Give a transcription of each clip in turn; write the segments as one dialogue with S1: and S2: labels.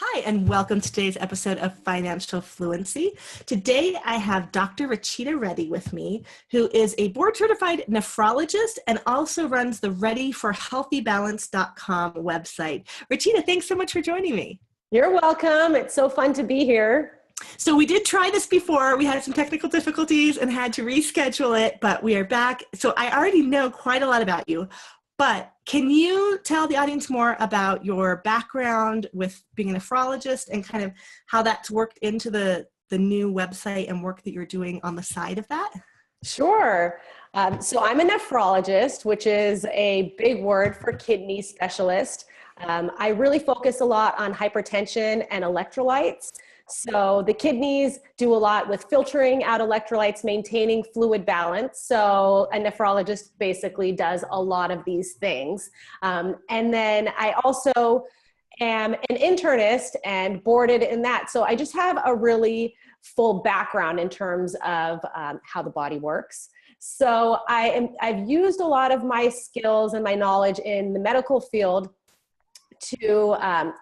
S1: Hi, and welcome to today's episode of Financial Fluency. Today, I have Dr. Rachita Reddy with me, who is a board-certified nephrologist and also runs the readyforhealthybalance.com website. Rachita, thanks so much for joining me.
S2: You're welcome. It's so fun to be here.
S1: So we did try this before. We had some technical difficulties and had to reschedule it, but we are back. So I already know quite a lot about you. But can you tell the audience more about your background with being a nephrologist and kind of how that's worked into the new website and work that you're doing on the side of that?
S2: Sure. So I'm a nephrologist, which is a big word for kidney specialist. I really focus a lot on hypertension and electrolytes. So the kidneys do a lot with filtering out electrolytes, maintaining fluid balance. So a nephrologist basically does a lot of these things. And then I also am an internist and boarded in that. So I just have a really full background in terms of how the body works. So I've used a lot of my skills and my knowledge in the medical field to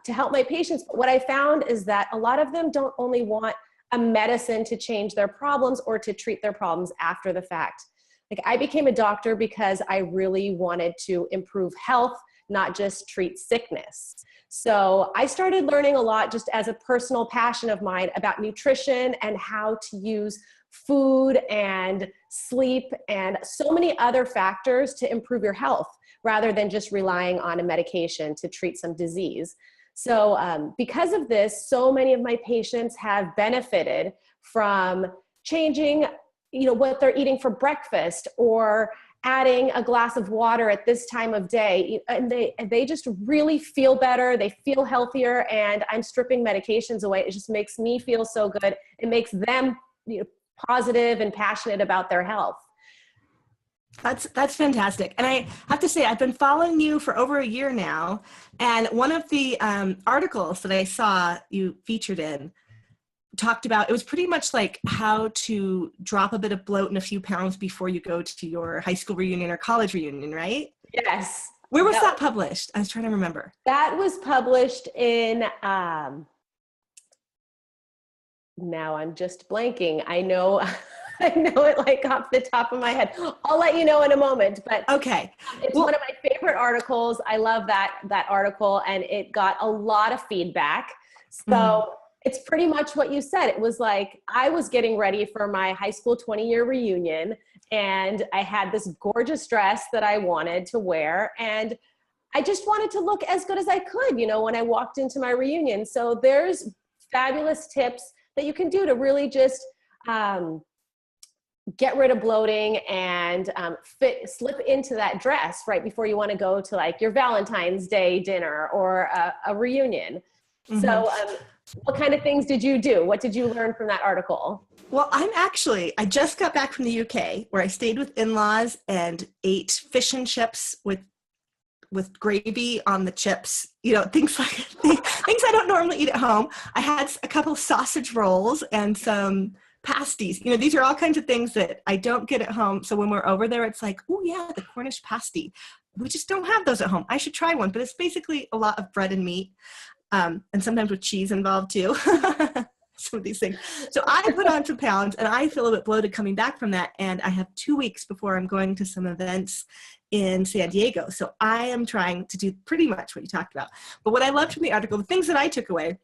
S2: help my patients. But what I found is that a lot of them don't only want a medicine to change their problems or to treat their problems after the fact. Like, I became a doctor because I really wanted to improve health, not just treat sickness. So I started learning a lot just as a personal passion of mine about nutrition and how to use food and sleep and so many other factors to improve your health, rather than just relying on a medication to treat some disease. So because of this, so many of my patients have benefited from changing, what they're eating for breakfast or adding a glass of water at this time of day. And they just really feel better. They feel healthier, and I'm stripping medications away. It just makes me feel so good. It makes them positive and passionate about their health.
S1: That's fantastic. And I have to say, I've been following you for over a year now. And one of the articles that I saw you featured in talked about, it was pretty much like how to drop a bit of bloat and a few pounds before you go to your high school reunion or college reunion, right?
S2: Yes.
S1: Where was that published? I was trying to remember.
S2: That was published in, now I'm just blanking. I know it like off the top of my head. I'll let you know in a moment, but
S1: okay.
S2: It's one of my favorite articles. I love that article, and it got a lot of feedback. So it's pretty much what you said. It was like, I was getting ready for my high school 20-year reunion, and I had this gorgeous dress that I wanted to wear, and I just wanted to look as good as I could, when I walked into my reunion. So there's fabulous tips that you can do to really just get rid of bloating and slip into that dress right before you want to go to like your Valentine's Day dinner or a reunion. So what kind of things did you do? What did you learn from that article?
S1: Well, I just got back from the UK, where I stayed with in-laws and ate fish and chips with gravy on the chips, things I don't normally eat at home. I had a couple of sausage rolls and some pasties. These are all kinds of things that I don't get at home. So when we're over there, it's like, oh yeah, the Cornish pasty. We just don't have those at home. I should try one, but it's basically a lot of bread and meat, and sometimes with cheese involved too. Some of these things. So I put on some pounds, and I feel a bit bloated coming back from that. And I have 2 weeks before I'm going to some events in San Diego. So I am trying to do pretty much what you talked about. But what I loved from the article, the things that I took away,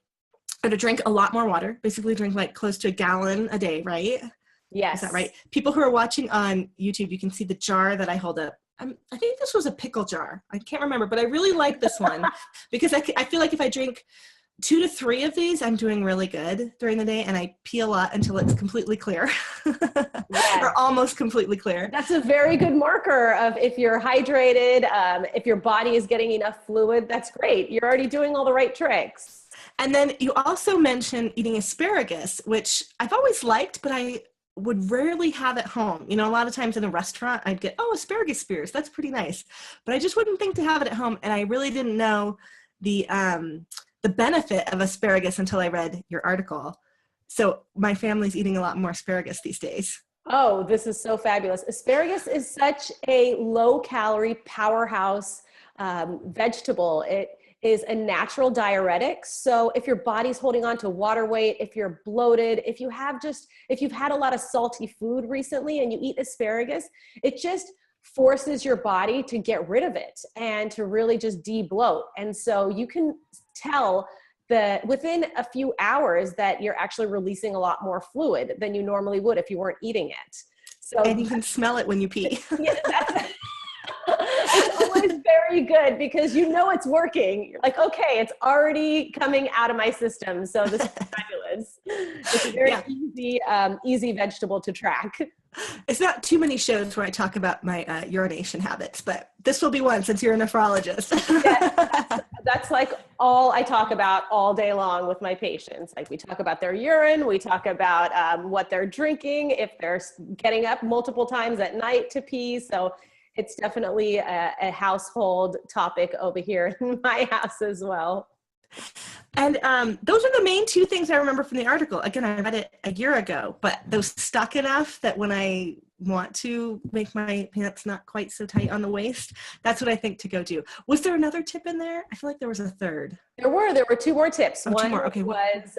S1: are to drink a lot more water, basically drink like close to a gallon a day, right?
S2: Yes.
S1: Is that right? People who are watching on YouTube, you can see the jar that I hold up. I think this was a pickle jar. I can't remember, but I really like this one because I feel like if I drink 2 to 3 of these, I'm doing really good during the day, and I pee a lot until it's completely clear. Yes. Or almost completely clear.
S2: That's a very good marker of if you're hydrated, if your body is getting enough fluid. That's great. You're already doing all the right tricks.
S1: And then you also mentioned eating asparagus, which I've always liked, but I would rarely have at home. A lot of times in a restaurant, I'd get, asparagus spears. That's pretty nice. But I just wouldn't think to have it at home. And I really didn't know the benefit of asparagus until I read your article. So my family's eating a lot more asparagus these days.
S2: Oh, this is so fabulous. Asparagus is such a low-calorie powerhouse vegetable. is a natural diuretic. So if your body's holding on to water weight, if you're bloated, if you've had a lot of salty food recently and you eat asparagus, it just forces your body to get rid of it and to really just de-bloat. And so you can tell that within a few hours that you're actually releasing a lot more fluid than you normally would if you weren't eating it. So,
S1: and you can smell it when you pee.
S2: Yeah, it's always very good because you know it's working. You're like, okay, it's already coming out of my system. So this is fabulous. It's a very easy vegetable to track.
S1: It's not too many shows where I talk about my urination habits, but this will be one since you're a nephrologist.
S2: Yes, that's like all I talk about all day long with my patients. Like we talk about their urine, we talk about what they're drinking, if they're getting up multiple times at night to pee. So it's definitely a household topic over here in my house as well.
S1: And those are the main two things I remember from the article. Again, I read it a year ago, but those stuck enough that when I want to make my pants not quite so tight on the waist, that's what I think to go do. Was there another tip in there? I feel like there was a third.
S2: There were two more tips.
S1: Oh,
S2: One
S1: two more. Okay.
S2: was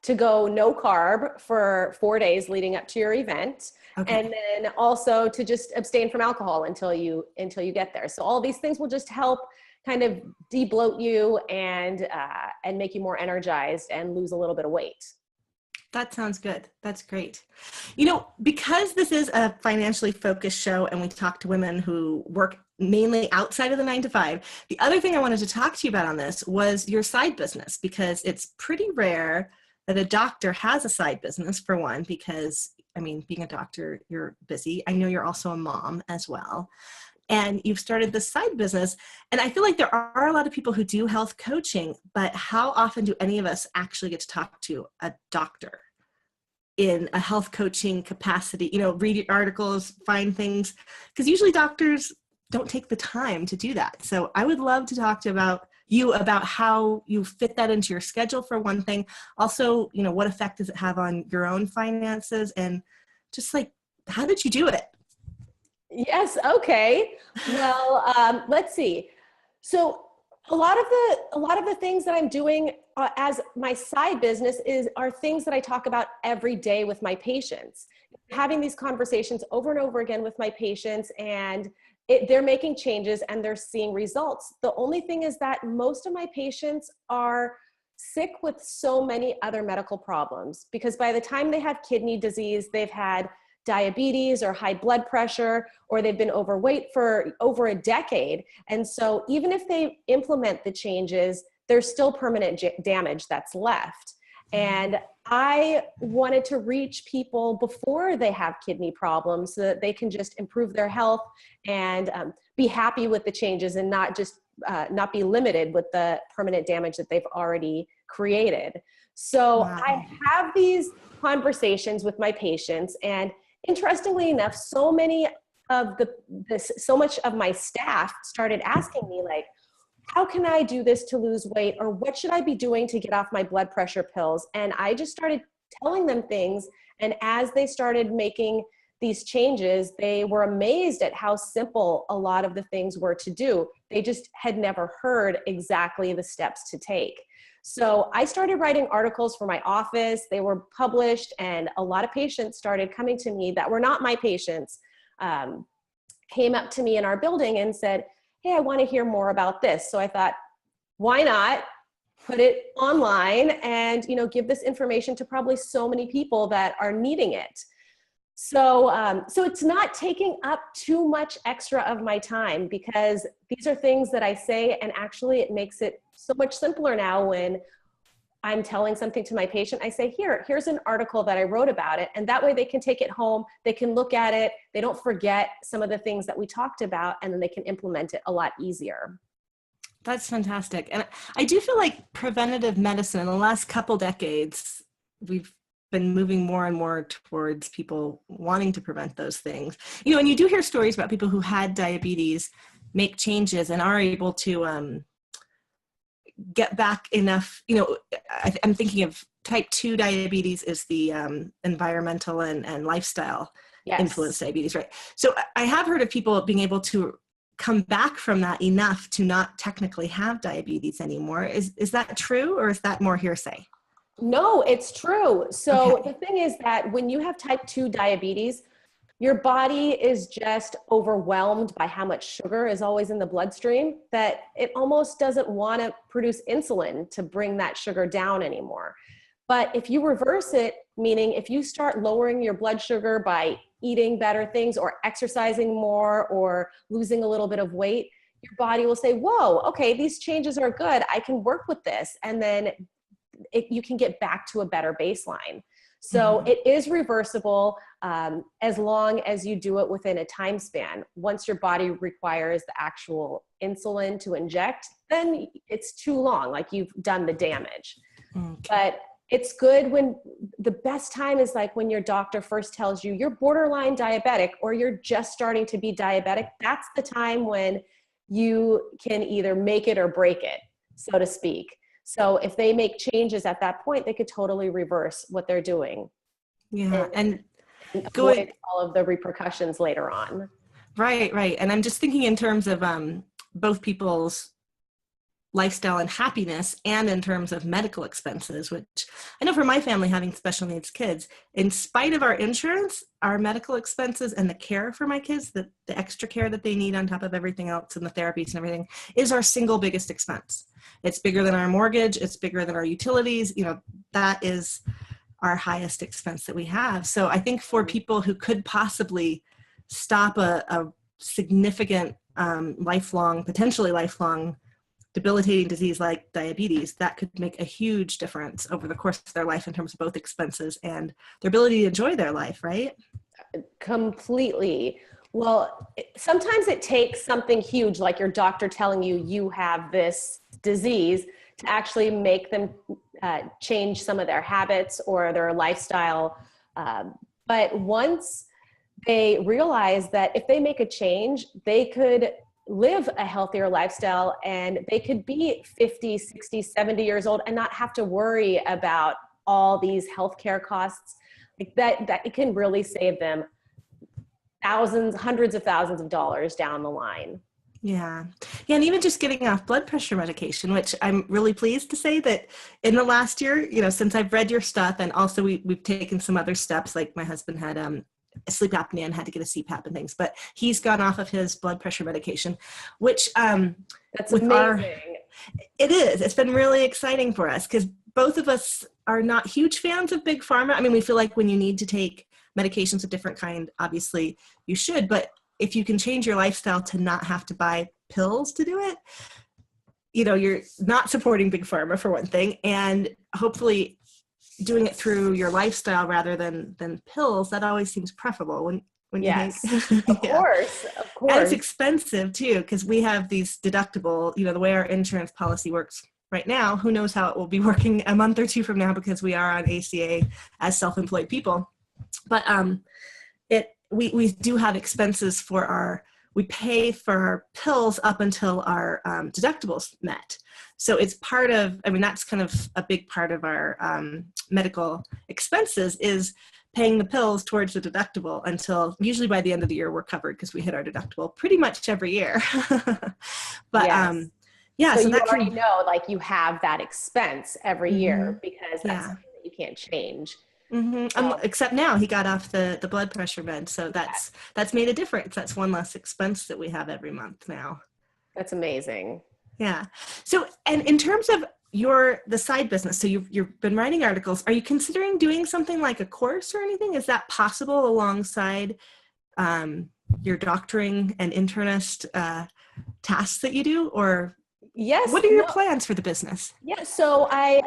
S2: to go no carb for 4 days leading up to your event. Okay. And then also to just abstain from alcohol until you get there. So all these things will just help kind of de-bloat you and make you more energized and lose a little bit of weight.
S1: That sounds good. That's great. You know, because this is a financially focused show and we talk to women who work mainly outside of the 9 to 5, the other thing I wanted to talk to you about on this was your side business, because it's pretty rare that a doctor has a side business, for one, because, I mean, being a doctor, you're busy. I know you're also a mom as well. And you've started this side business. And I feel like there are a lot of people who do health coaching, but how often do any of us actually get to talk to a doctor in a health coaching capacity? You know, read articles, find things, because usually doctors don't take the time to do that. So I would love to talk to you about how you fit that into your schedule, for one thing. Also, you know, what effect does it have on your own finances? And just like, how did you do it?
S2: Yes. Okay. Well, let's see. So a lot of the things that I'm doing as my side business are things that I talk about every day with my patients, having these conversations over and over again with my patients, and they're making changes and they're seeing results. The only thing is that most of my patients are sick with so many other medical problems, because by the time they have kidney disease, they've had diabetes or high blood pressure, or they've been overweight for over a decade. And so even if they implement the changes, there's still permanent damage that's left. And I wanted to reach people before they have kidney problems so that they can just improve their health and be happy with the changes and not be limited with the permanent damage that they've already created. So wow. I have these conversations with my patients, and interestingly enough, so much of my staff started asking me, like, how can I do this to lose weight? Or what should I be doing to get off my blood pressure pills? And I just started telling them things. And as they started making these changes, they were amazed at how simple a lot of the things were to do. They just had never heard exactly the steps to take. So I started writing articles for my office. They were published, and a lot of patients started coming to me that were not my patients, came up to me in our building and said, hey, I want to hear more about this. So I thought, why not put it online and, you know, give this information to probably so many people that are needing it. So, so it's not taking up too much extra of my time, because these are things that I say, and actually it makes it so much simpler now when I'm telling something to my patient. I say, here's an article that I wrote about it. And that way they can take it home, they can look at it, they don't forget some of the things that we talked about, and then they can implement it a lot easier.
S1: That's fantastic. And I do feel like preventative medicine in the last couple decades, we've been moving more and more towards people wanting to prevent those things. You know, and you do hear stories about people who had diabetes make changes and are able to get back enough. You know, I'm thinking of type 2 diabetes is the environmental and lifestyle influence diabetes, right? So I have heard of people being able to come back from that enough to not technically have diabetes anymore. Is that true, or is that more hearsay?
S2: No, it's true. So
S1: Okay.
S2: the thing is that when you have type 2 diabetes, your body is just overwhelmed by how much sugar is always in the bloodstream that it almost doesn't want to produce insulin to bring that sugar down anymore. But if you reverse it, meaning if you start lowering your blood sugar by eating better things or exercising more or losing a little bit of weight, your body will say, whoa, okay, these changes are good. I can work with this. And then you can get back to a better baseline. So it is reversible as long as you do it within a time span. Once your body requires the actual insulin to inject, then it's too long, like you've done the damage.
S1: Okay.
S2: But it's good when the best time is like when your doctor first tells you you're borderline diabetic or you're just starting to be diabetic. That's the time when you can either make it or break it, so to speak. So if they make changes at that point, they could totally reverse what they're doing.
S1: Yeah. And
S2: avoid all of the repercussions later on.
S1: Right. And I'm just thinking in terms of both people's lifestyle and happiness, and in terms of medical expenses, which I know for my family, having special needs kids, in spite of our insurance, our medical expenses and the care for my kids, the extra care that they need on top of everything else and the therapies and everything, is our single biggest expense. It's bigger than our mortgage. It's bigger than our utilities. That is our highest expense that we have. So I think for people who could possibly stop a significant, potentially lifelong debilitating disease like diabetes, that could make a huge difference over the course of their life in terms of both expenses and their ability to enjoy their life, right?
S2: Completely. Well, sometimes it takes something huge, like your doctor telling you you have this disease, to actually make them change some of their habits or their lifestyle. But once they realize that if they make a change, they could live a healthier lifestyle and they could be 50, 60, 70 years old and not have to worry about all these healthcare costs. Like that it can really save them thousands, hundreds of thousands of dollars down the line.
S1: Yeah. And even just getting off blood pressure medication, which I'm really pleased to say that in the last year, since I've read your stuff, and also we've taken some other steps, like my husband had sleep apnea and had to get a CPAP and things, but he's gone off of his blood pressure medication, which
S2: that's amazing.
S1: It's been really exciting for us because both of us are not huge fans of big pharma. I mean, we feel like when you need to take medications of different kind, obviously you should, but if you can change your lifestyle to not have to buy pills to do it, you're not supporting big pharma for one thing, and hopefully doing it through your lifestyle rather than pills, that always seems preferable when
S2: yes,
S1: you think.
S2: Of course.
S1: And it's expensive too, because we have these deductible, the way our insurance policy works right now, who knows how it will be working a month or two from now, because we are on ACA as self-employed people. But we do have expenses we pay for our pills up until our deductibles met. So it's that's kind of a big part of our medical expenses, is paying the pills towards the deductible until usually by the end of the year we're covered, because we hit our deductible pretty much every year. But
S2: yes. So you already know, like, you have that expense every year, because that's something that you can't change.
S1: Mm-hmm. Except now he got off the blood pressure med, so that's made a difference. That's one less expense that we have every month now.
S2: That's amazing.
S1: Yeah. So, and in terms of the side business, so you've been writing articles. Are you considering doing something like a course or anything? Is that possible alongside your doctoring and internist tasks that you do, or?
S2: Yes.
S1: What are your plans for the business?
S2: Yeah, so I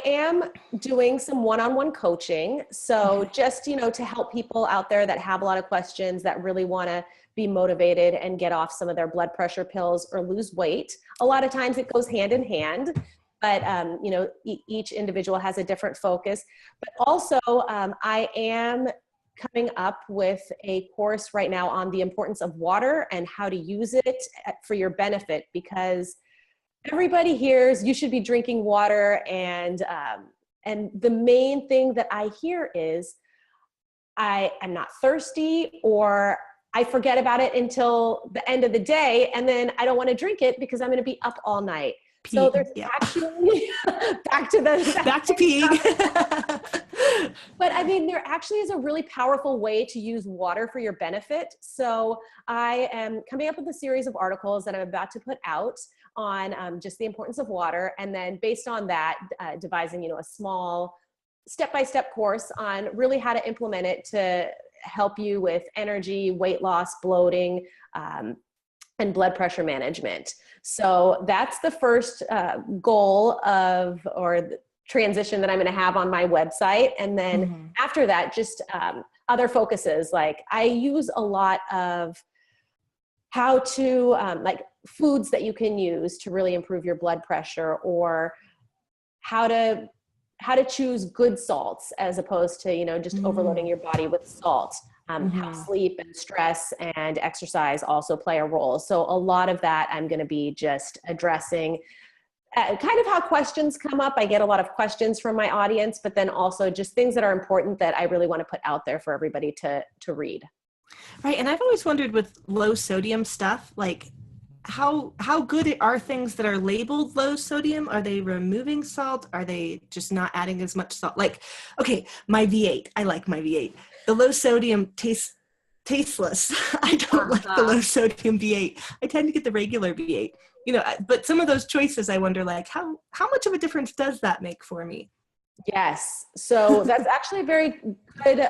S2: am doing some one-on-one coaching. So just, to help people out there that have a lot of questions, that really want to be motivated and get off some of their blood pressure pills or lose weight. A lot of times it goes hand in hand, but each individual has a different focus. But also I am coming up with a course right now on the importance of water and how to use it for your benefit, because everybody hears you should be drinking water, and the main thing that I hear is I'm not thirsty, or I forget about it until the end of the day, and then I don't want to drink it because I'm going to be up all night. So there's actually back to
S1: peeing.
S2: But I mean, there actually is a really powerful way to use water for your benefit. So I am coming up with a series of articles that I'm about to put out on just the importance of water. And then based on that, devising, a small step-by-step course on really how to implement it to help you with energy, weight loss, bloating, and blood pressure management. So that's the first goal or transition that I'm going to have on my website. And then after that, just other focuses. Like I use a lot of how to like foods that you can use to really improve your blood pressure, or how to choose good salts as opposed to, just overloading your body with salt. How sleep and stress and exercise also play a role. So a lot of that I'm going to be just addressing kind of how questions come up. I get a lot of questions from my audience, but then also just things that are important that I really want to put out there for everybody to read.
S1: Right. And I've always wondered with low sodium stuff, like how good are things that are labeled low sodium? Are they removing salt? Are they just not adding as much salt? Like, okay, my V8, I like my V8. The low sodium tasteless. I don't like the low sodium V8. I tend to get the regular V8. But some of those choices, I wonder, like, how much of a difference does that make for me?
S2: Yes. So that's actually a very good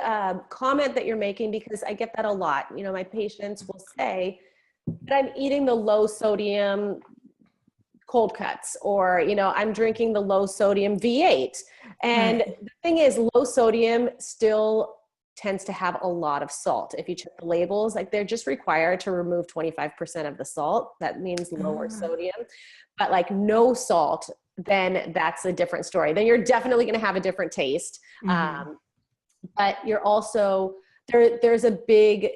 S2: comment that you're making, because I get that a lot. My patients will say that I'm eating the low sodium cold cuts, or, I'm drinking the low sodium V8. And the thing is, low sodium still tends to have a lot of salt. If you check the labels, like they're just required to remove 25% of the salt. That means lower sodium, but like no salt, then that's a different story. Then you're definitely going to have a different taste. But you're also, there's a big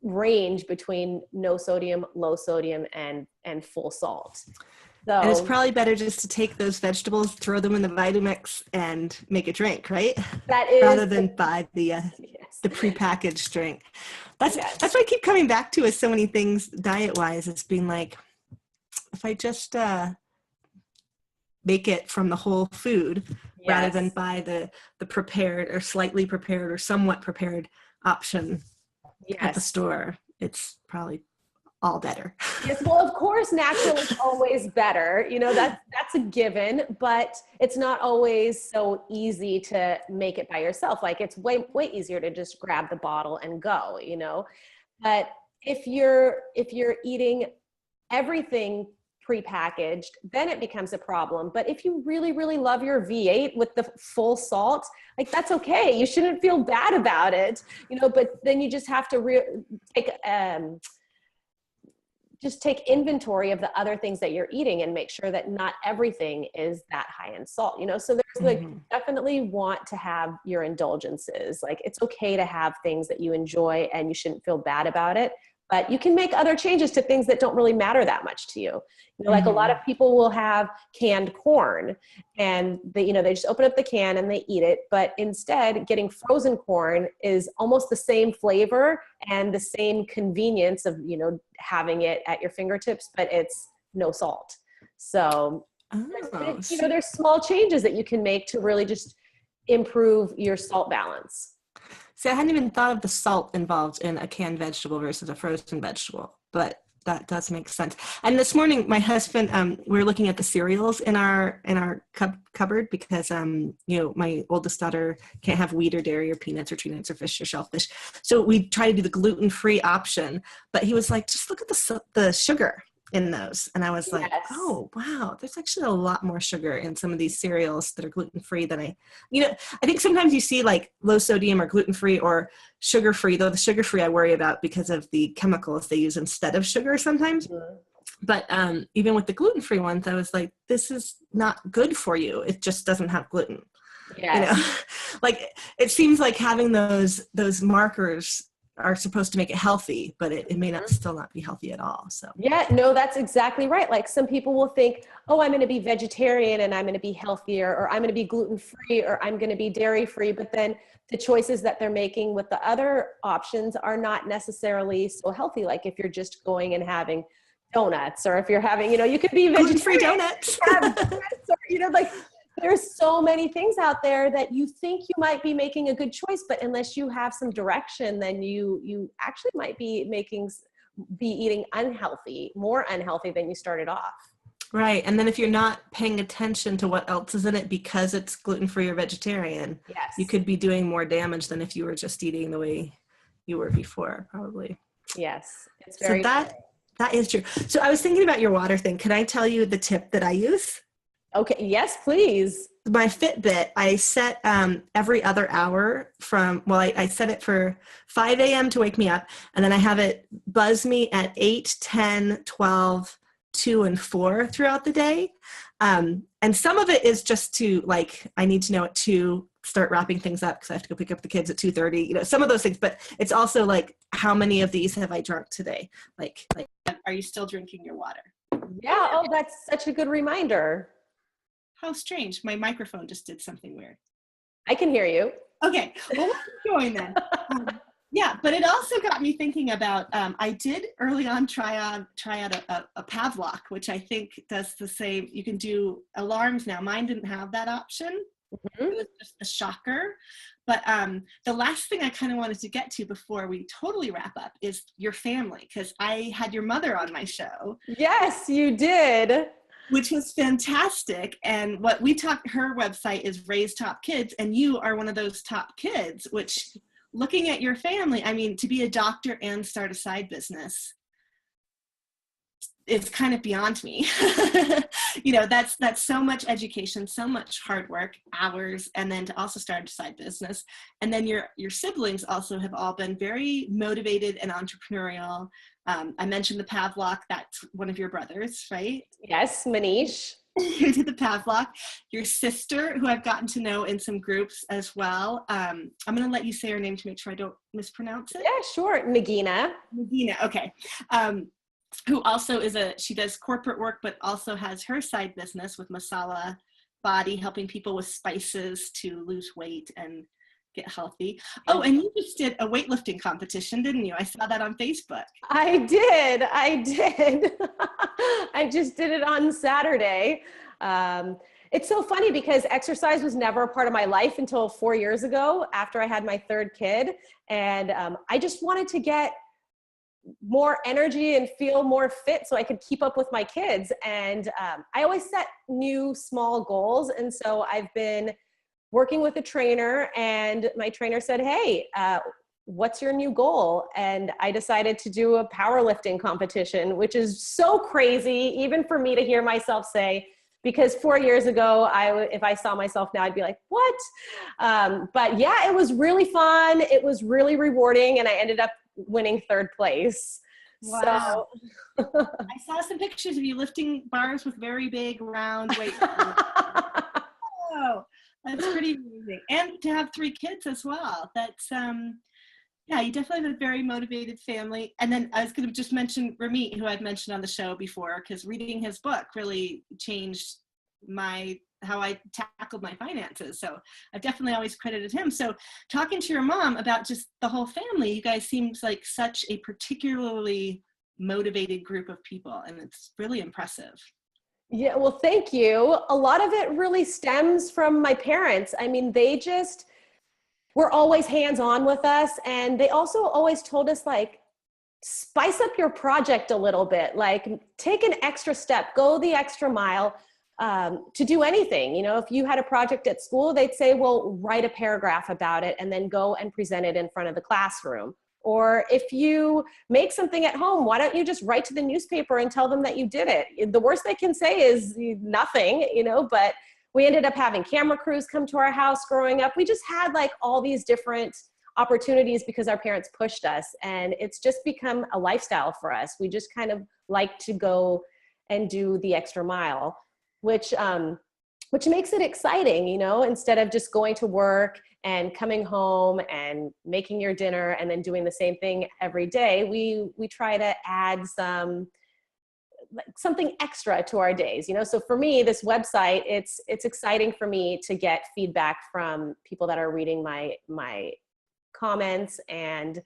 S2: range between no sodium, low sodium, and full salt. So,
S1: and it's probably better just to take those vegetables, throw them in the Vitamix, and make a drink, right?
S2: That is,
S1: rather than buy the prepackaged drink. That's what I keep coming back to, is so many things diet-wise. It's being like, if I just make it from the whole food rather than buy the prepared or slightly prepared or somewhat prepared option at the store, it's probably all better.
S2: Yes, well, of course, natural is always better. That's a given, but it's not always so easy to make it by yourself. Like it's way easier to just grab the bottle and go, But if you're eating everything prepackaged, then it becomes a problem. But if you really, really love your V8 with the full salt, like that's okay. You shouldn't feel bad about it, but then you just have to take inventory of the other things that you're eating and make sure that not everything is that high in salt, So there's definitely want to have your indulgences. Like it's okay to have things that you enjoy and you shouldn't feel bad about it, but you can make other changes to things that don't really matter that much to you. Like a lot of people will have canned corn and they just open up the can and they eat it. But instead, getting frozen corn is almost the same flavor and the same convenience of, having it at your fingertips, but it's no salt. So, there's small changes that you can make to really just improve your salt balance.
S1: See, I hadn't even thought of the salt involved in a canned vegetable versus a frozen vegetable, but that does make sense. And this morning, my husband, we were looking at the cereals in our cupboard because, my oldest daughter can't have wheat or dairy or peanuts or tree nuts or fish or shellfish. So we try to do the gluten-free option, but he was like, just look at the sugar in those. And I was like, oh, wow, there's actually a lot more sugar in some of these cereals that are gluten-free than I think sometimes you see like low sodium or gluten-free or sugar-free, though the sugar-free I worry about because of the chemicals they use instead of sugar sometimes. But even with the gluten-free ones, I was like, this is not good for you. It just doesn't have gluten. Like it seems like having those markers are supposed to make it healthy, but it may not still not be healthy at all. So
S2: yeah, no, that's exactly right. Like some people will think, oh, I'm going to be vegetarian and I'm going to be healthier, or I'm going to be gluten-free, or I'm going to be dairy-free. But then the choices that they're making with the other options are not necessarily so healthy. Like if you're just going and having donuts, or if you're having, you could be
S1: gluten-free
S2: vegetarian,
S1: donuts.
S2: have donuts, or, like there's so many things out there that you think you might be making a good choice, but unless you have some direction, then you actually might be eating more unhealthy than you started off.
S1: Right. And then if you're not paying attention to what else is in it because it's gluten-free or vegetarian,
S2: Yes,
S1: you could be doing more damage than if you were just eating the way you were before, probably.
S2: yes, it's very
S1: so that is true. So I was thinking about your water thing. Can I tell you the tip that I use?
S2: okay. Yes, please.
S1: My Fitbit, I set every other hour I set it for 5 a.m. to wake me up, and then I have it buzz me at 8, 10, 12, 2, and 4 throughout the day. And some of it is just to, like, I need to know at 2, start wrapping things up because I have to go pick up the kids at 2:30, some of those things. But it's also like, how many of these have I drunk today? Like, are you still drinking your water?
S2: Yeah. Oh, that's such a good reminder.
S1: How strange. My microphone just did something weird.
S2: I can hear you.
S1: Okay. Well, we'll keep going then. Yeah, but it also got me thinking about, I did early on try out a Pavlok, which I think does the same. You can do alarms now. Mine didn't have that option.
S2: Mm-hmm.
S1: It was just a shocker. But the last thing I kind of wanted to get to before we totally wrap up is your family, because I had your mother on my show.
S2: Yes, you did.
S1: Which was fantastic. And what we talk, her website is Raise Top Kids, and you are one of those top kids, which, looking at your family, I mean, to be a doctor and start a side business, it's kind of beyond me. That's so much education, so much hard work, hours, and then to also start a side business. And then your siblings also have all been very motivated and entrepreneurial. I mentioned the Pavlok, that's one of your brothers, right?
S2: Yes, Manish.
S1: Who did the Pavlok. Your sister, who I've gotten to know in some groups as well. I'm going to let you say her name to make sure I don't mispronounce it.
S2: Yeah, sure. Nagina,
S1: okay. Who also she does corporate work, but also has her side business with Masala Body, helping people with spices to lose weight and get healthy. Oh, and you just did a weightlifting competition, didn't you? I saw that on Facebook.
S2: I did. I just did it on Saturday. It's so funny because exercise was never a part of my life until 4 years ago after I had my third kid. And I just wanted to get more energy and feel more fit so I could keep up with my kids. And I always set new small goals. And so I've been working with a trainer, and my trainer said, hey, what's your new goal? And I decided to do a powerlifting competition, which is so crazy, even for me to hear myself say, because 4 years ago, if I saw myself now, I'd be like, what? But yeah, it was really fun. It was really rewarding. And I ended up winning third place.
S1: Wow.
S2: So
S1: I saw some pictures of you lifting bars with very big round weights. Oh, that's pretty amazing. And to have 3 kids as well. That's, yeah, you definitely have a very motivated family. And then I was going to just mention Ramit, who I've mentioned on the show before, because reading his book really changed how I tackled my finances. So I've definitely always credited him. So talking to your mom about just the whole family, you guys seems like such a particularly motivated group of people, and it's really impressive.
S2: yeah, well, thank you. A lot of it really stems from my parents. I mean, they just were always hands-on with us. And they also always told us, like, spice up your project a little bit, like take an extra step, go the extra mile to do anything. If you had a project at school, they'd say, well, write a paragraph about it and then go and present it in front of the classroom. Or if you make something at home, why don't you just write to the newspaper and tell them that you did it? The worst they can say is nothing, but we ended up having camera crews come to our house growing up. We just had like all these different opportunities because our parents pushed us, and it's just become a lifestyle for us. We just kind of like to go and do the extra mile, which which makes it exciting, instead of just going to work and coming home and making your dinner and then doing the same thing every day. We try to add something extra to our days, So for me, this website, it's exciting for me to get feedback from people that are reading my comments, and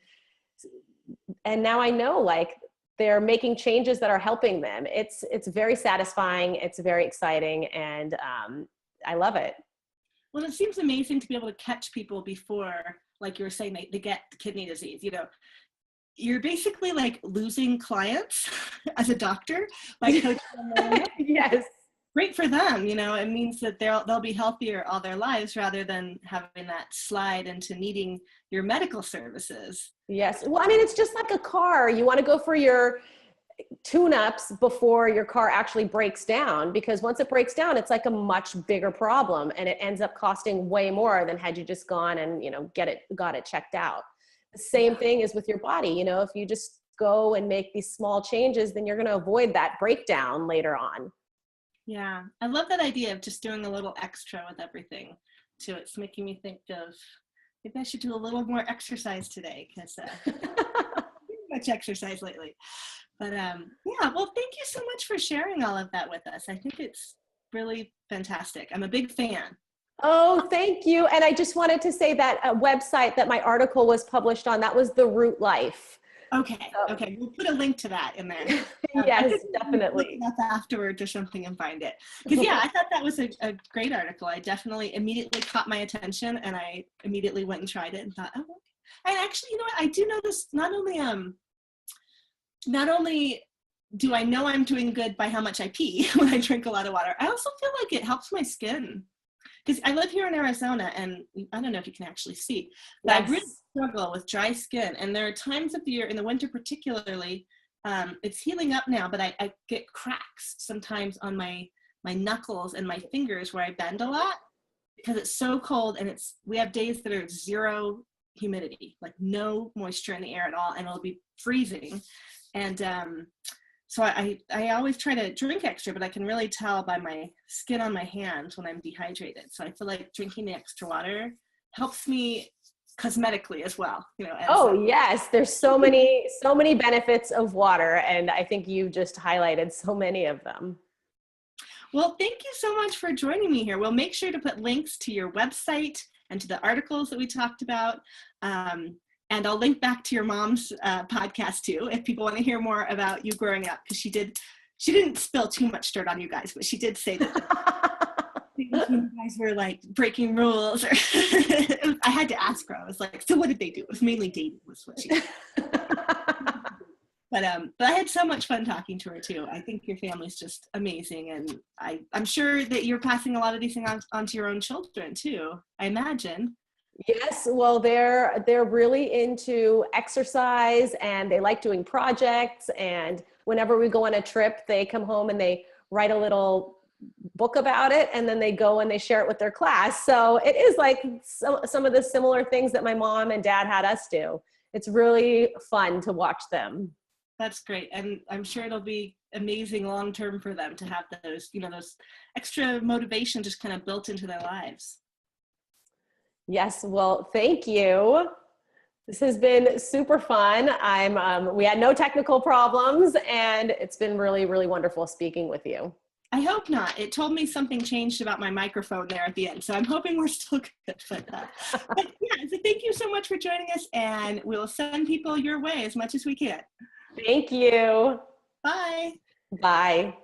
S2: now I know, like, they're making changes that are helping them. It's very satisfying. It's very exciting. And I love it.
S1: Well, it seems amazing to be able to catch people before, like you were saying, they get kidney disease. You're basically like losing clients as a doctor by coaching them.
S2: Yes.
S1: Great for them. It means that they'll be healthier all their lives rather than having that slide into needing your medical services.
S2: Yes. Well, I mean, it's just like a car. You want to go for your tune-ups before your car actually breaks down, because once it breaks down, it's like a much bigger problem, and it ends up costing way more than had you just gone and, got it checked out. The same thing is with your body. If you just go and make these small changes, then you're going to avoid that breakdown later on.
S1: Yeah. I love that idea of just doing a little extra with everything too. It's making me think of, maybe I should do a little more exercise today, because much exercise lately. But yeah, well, thank you so much for sharing all of that with us. I think it's really fantastic. I'm a big fan.
S2: Oh, thank you. And I just wanted to say that website that my article was published on, that was The Root Life.
S1: Okay. Okay. We'll put a link to that in there.
S2: Yes, definitely.
S1: Look up afterwards or something and find it. Because I thought that was a great article. I definitely immediately caught my attention, and I immediately went and tried it and thought, oh, okay. And actually, what? I do know this, not only do I know I'm doing good by how much I pee when I drink a lot of water, I also feel like it helps my skin. Because I live here in Arizona, and I don't know if you can actually see, but
S2: Yes.
S1: I really struggle with dry skin. And there are times of the year, in the winter particularly, it's healing up now, but I get cracks sometimes on my knuckles and my fingers where I bend a lot, because it's so cold, and we have days that are zero humidity, like no moisture in the air at all, and it'll be freezing. And so I always try to drink extra, but I can really tell by my skin on my hands when I'm dehydrated. So I feel like drinking the extra water helps me cosmetically as well.
S2: Yes. There's so many benefits of water. And I think you just highlighted so many of them.
S1: Well, thank you so much for joining me here. We'll make sure to put links to your website and to the articles that we talked about. And I'll link back to your mom's podcast too, if people want to hear more about you growing up, because she didn't spill too much dirt on you guys, but she did say that you guys were like breaking rules. I had to ask her. I was like, so what did they do? It was mainly dating, was what she did. But I had so much fun talking to her too. I think your family's just amazing, and I'm sure that you're passing a lot of these things on to your own children too, I imagine.
S2: Yes, well, they're really into exercise, and they like doing projects, and whenever we go on a trip, they come home and they write a little book about it, and then they go and they share it with their class. So it is like some of the similar things that my mom and dad had us do. It's really fun to watch them.
S1: That's great. And I'm sure it'll be amazing long-term for them to have those, those extra motivation just kind of built into their lives.
S2: Yes. Well, thank you. This has been super fun. We had no technical problems, and it's been really, really wonderful speaking with you.
S1: I hope not. It told me something changed about my microphone there at the end, so I'm hoping we're still good. But yeah, so thank you so much for joining us, and we'll send people your way as much as we can.
S2: Thank you.
S1: Bye.
S2: Bye.